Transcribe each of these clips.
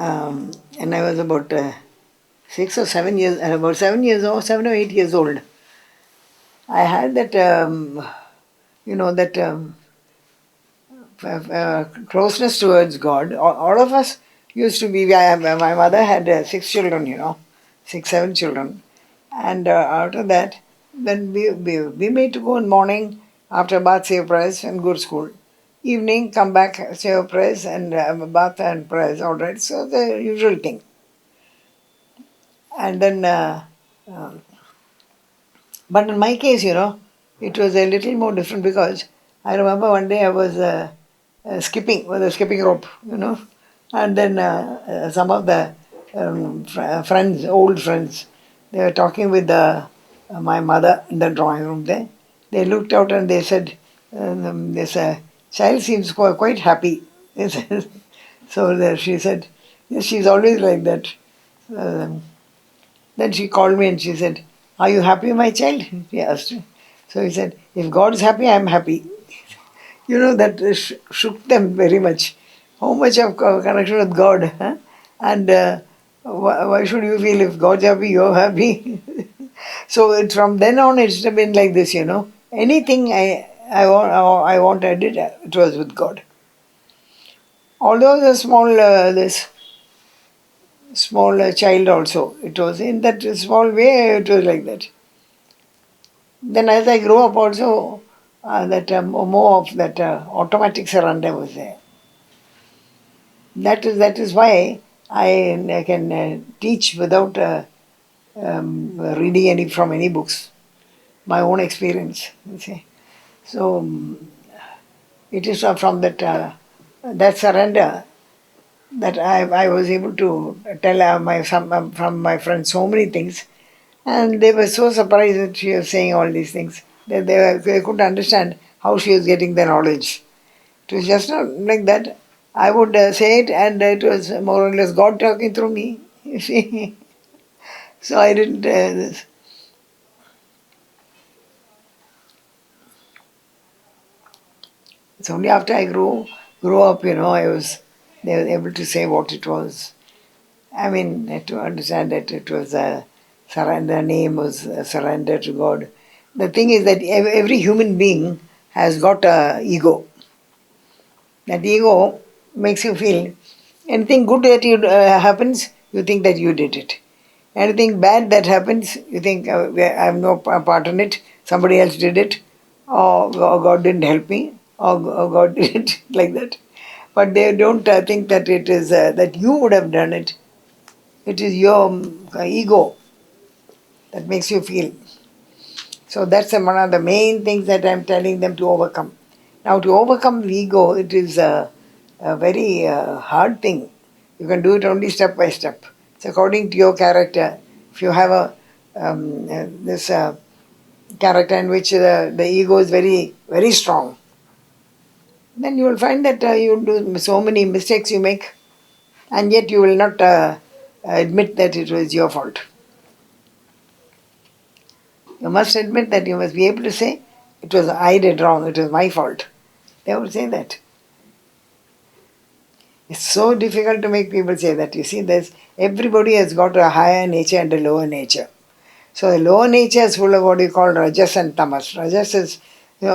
and I was about 6 or 7 years, about 7 years old, 7 or 8 years old. I had that, that closeness towards God. All of us used to be. My mother had 6 children, 6, 7 children, and out of that, then we made to go in morning after bath, say a prayers, and go to school. Evening, come back, say a prayers, and bath and prayers. All right, so the usual thing. And then, but in my case, it was a little more different because I remember one day I was skipping with a skipping rope, and then some of the friends, old friends, they were talking with my mother in the drawing room there. They looked out and they said, this child seems quite happy. They said. So she said, yes, she's always like that. Um, then she called me and she said, are you happy, my child? She asked. So he said, if God is happy, I am happy. That shook them very much. How much of connection with God? Huh? And why should you feel if God's happy, you're happy? So from then on, it's been like this, Anything I wanted, it was with God. Although the small child also, it was in that small way, it was like that. Then as I grew up also, that more of that automatic surrender was there. That is why I can teach without reading from any books, my own experience. You see. So it is from that surrender that I was able to tell from my friends so many things, and they were so surprised that she was saying all these things. They couldn't understand how she was getting the knowledge. It was just not like that. I would say it, and it was more or less God talking through me. You see, so I didn't. It's only after I grew up, they were able to say what it was. I mean, to understand that it was a surrender. Name was a surrender to God. The thing is that every human being has got a ego. That ego makes you feel anything good that happens, you think that you did it. Anything bad that happens, you think I have no part in it. Somebody else did it, or God didn't help me, or God did it like that. But they don't think that it is that you would have done it. It is your ego that makes you feel. So that's one of the main things that I'm telling them to overcome. Now, to overcome the ego, it is a very hard thing. You can do it only step by step. It's according to your character. If you have this character in which the ego is very, very strong, then you will find that you do so many mistakes you make, and yet you will not admit that it was your fault. You must admit that. You must be able to say, it was I did wrong, it was my fault. They would say that. It's so difficult to make people say that. You see, everybody has got a higher nature and a lower nature. So the lower nature is full of what you call rajas and tamas. Rajas is, there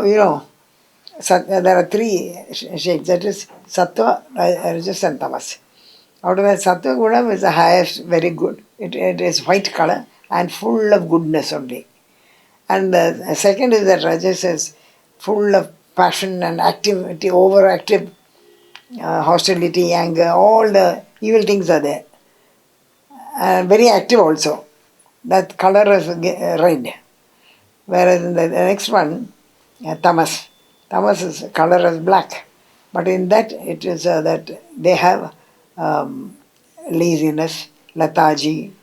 are three shades. That is sattva, rajas and tamas. Out of that, sattva guna is the highest, very good. It is white color and full of goodness only. And the second is that rajas is full of passion and activity, overactive, hostility, anger, all the evil things are there. And very active also. That color is red. Whereas in the next one, tamas. Tamas is color is black. But in that, it is that they have laziness, lethargy,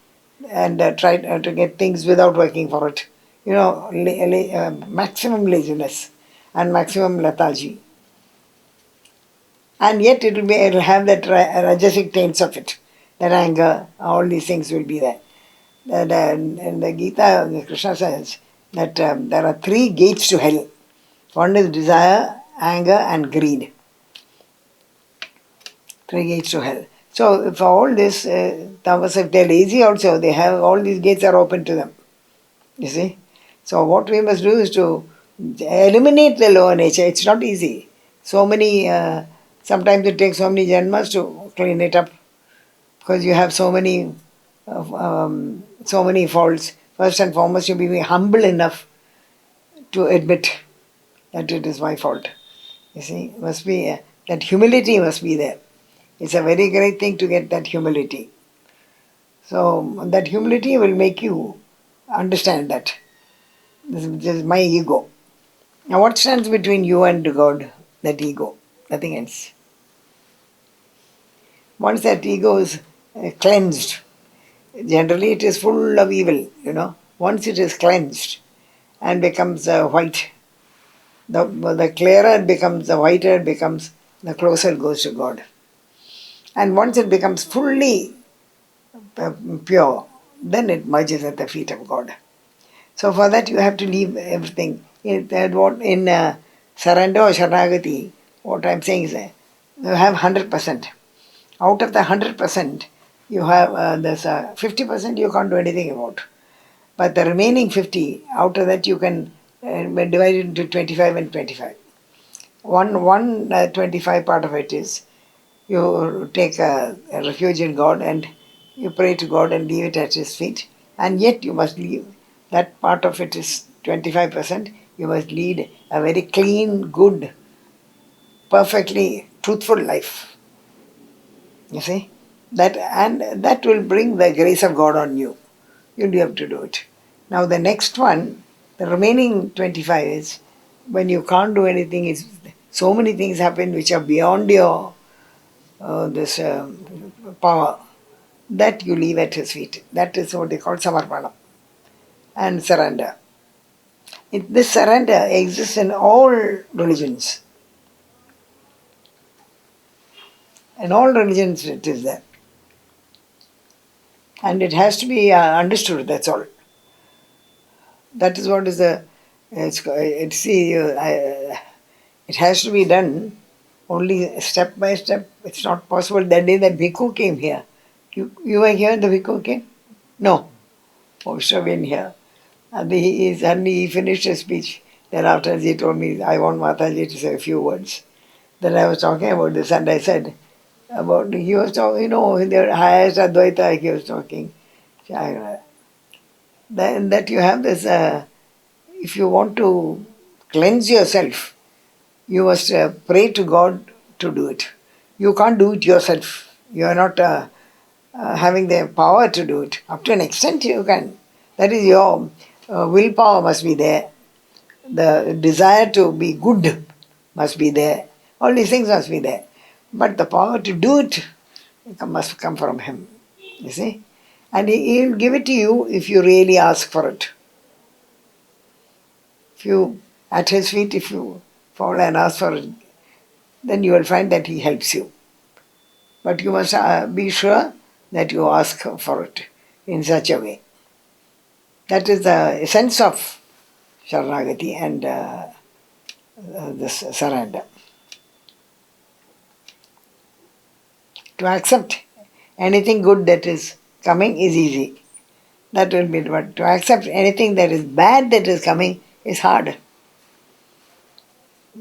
and try to get things without working for it. Maximum laziness and maximum lethargy. And yet it'll have that rajasic taints of it. That anger, all these things will be there. In the Gita, Krishna says that there are three gates to hell. One is desire, anger, and greed. Three gates to hell. So for all this, Tamas, if they're lazy also, they have all these gates are open to them. You see? So what we must do is to eliminate the lower nature. It's not easy. So many, sometimes it takes so many janmas to clean it up because you have so many faults. First and foremost, you be humble enough to admit that it is my fault. You see, must be that humility must be there. It's a very great thing to get that humility. So that humility will make you understand that this is my ego. Now, what stands between you and God? That ego, nothing else. Once that ego is cleansed, generally it is full of evil, Once it is cleansed and becomes white, the clearer it becomes, the whiter it becomes, the closer it goes to God. And once it becomes fully pure, then it merges at the feet of God. So for that you have to leave everything. In surrender or Sharanagati, what I'm saying is you have 100%. Out of the 100%, you have there's 50% you can't do anything about. But the remaining 50, out of that you can divide it into 25 and 25. One 25 part of it is you take a refuge in God and you pray to God and leave it at His feet. And yet you must leave. That part of it is 25%. You must lead a very clean, good, perfectly truthful life. You see? That will bring the grace of God on you. You'll have to do it. Now the next one, the remaining 25 is when you can't do anything, so many things happen which are beyond your this power. That you leave at His feet. That is what they call samarpana and surrender. This surrender exists in all religions. In all religions it is there. And it has to be understood, that's all. That is what is it has to be done only step by step. It's not possible. That day that Bhikkhu came here, you were here, the Bhikkhu came? No. Oh, should have been here. And he finished his speech. Then after he told me, I want Mataji to say a few words. Then I was talking about this and I said, he was talking, in the highest Advaita he was talking. Then that you have this, if you want to cleanse yourself, you must pray to God to do it. You can't do it yourself. You are not having the power to do it. Up to an extent you can. That is your willpower must be there. The desire to be good must be there. All these things must be there. But the power to do it must come from Him. You see? And He will give it to you if you really ask for it. If you, at His feet, if you fall and ask for it, then you will find that He helps you. But you must be sure that you ask for it in such a way. That is the essence of Sharanagati and this surrender. To accept anything good that is coming is easy. That will be, but to accept anything that is bad that is coming is hard.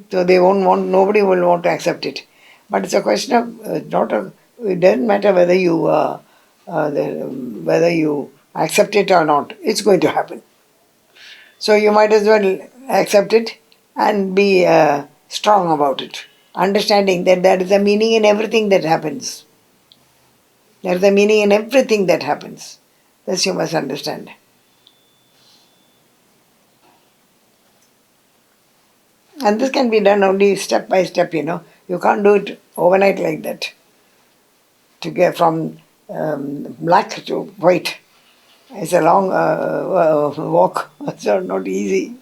So nobody will want to accept it. But it's a question of, it doesn't matter whether you accept it or not, it's going to happen. So you might as well accept it and be strong about it, understanding that there is a meaning in everything that happens. There is a meaning in everything that happens. This you must understand. And this can be done only step by step, You can't do it overnight like that. To get from black to white. It's a long walk. It's not easy.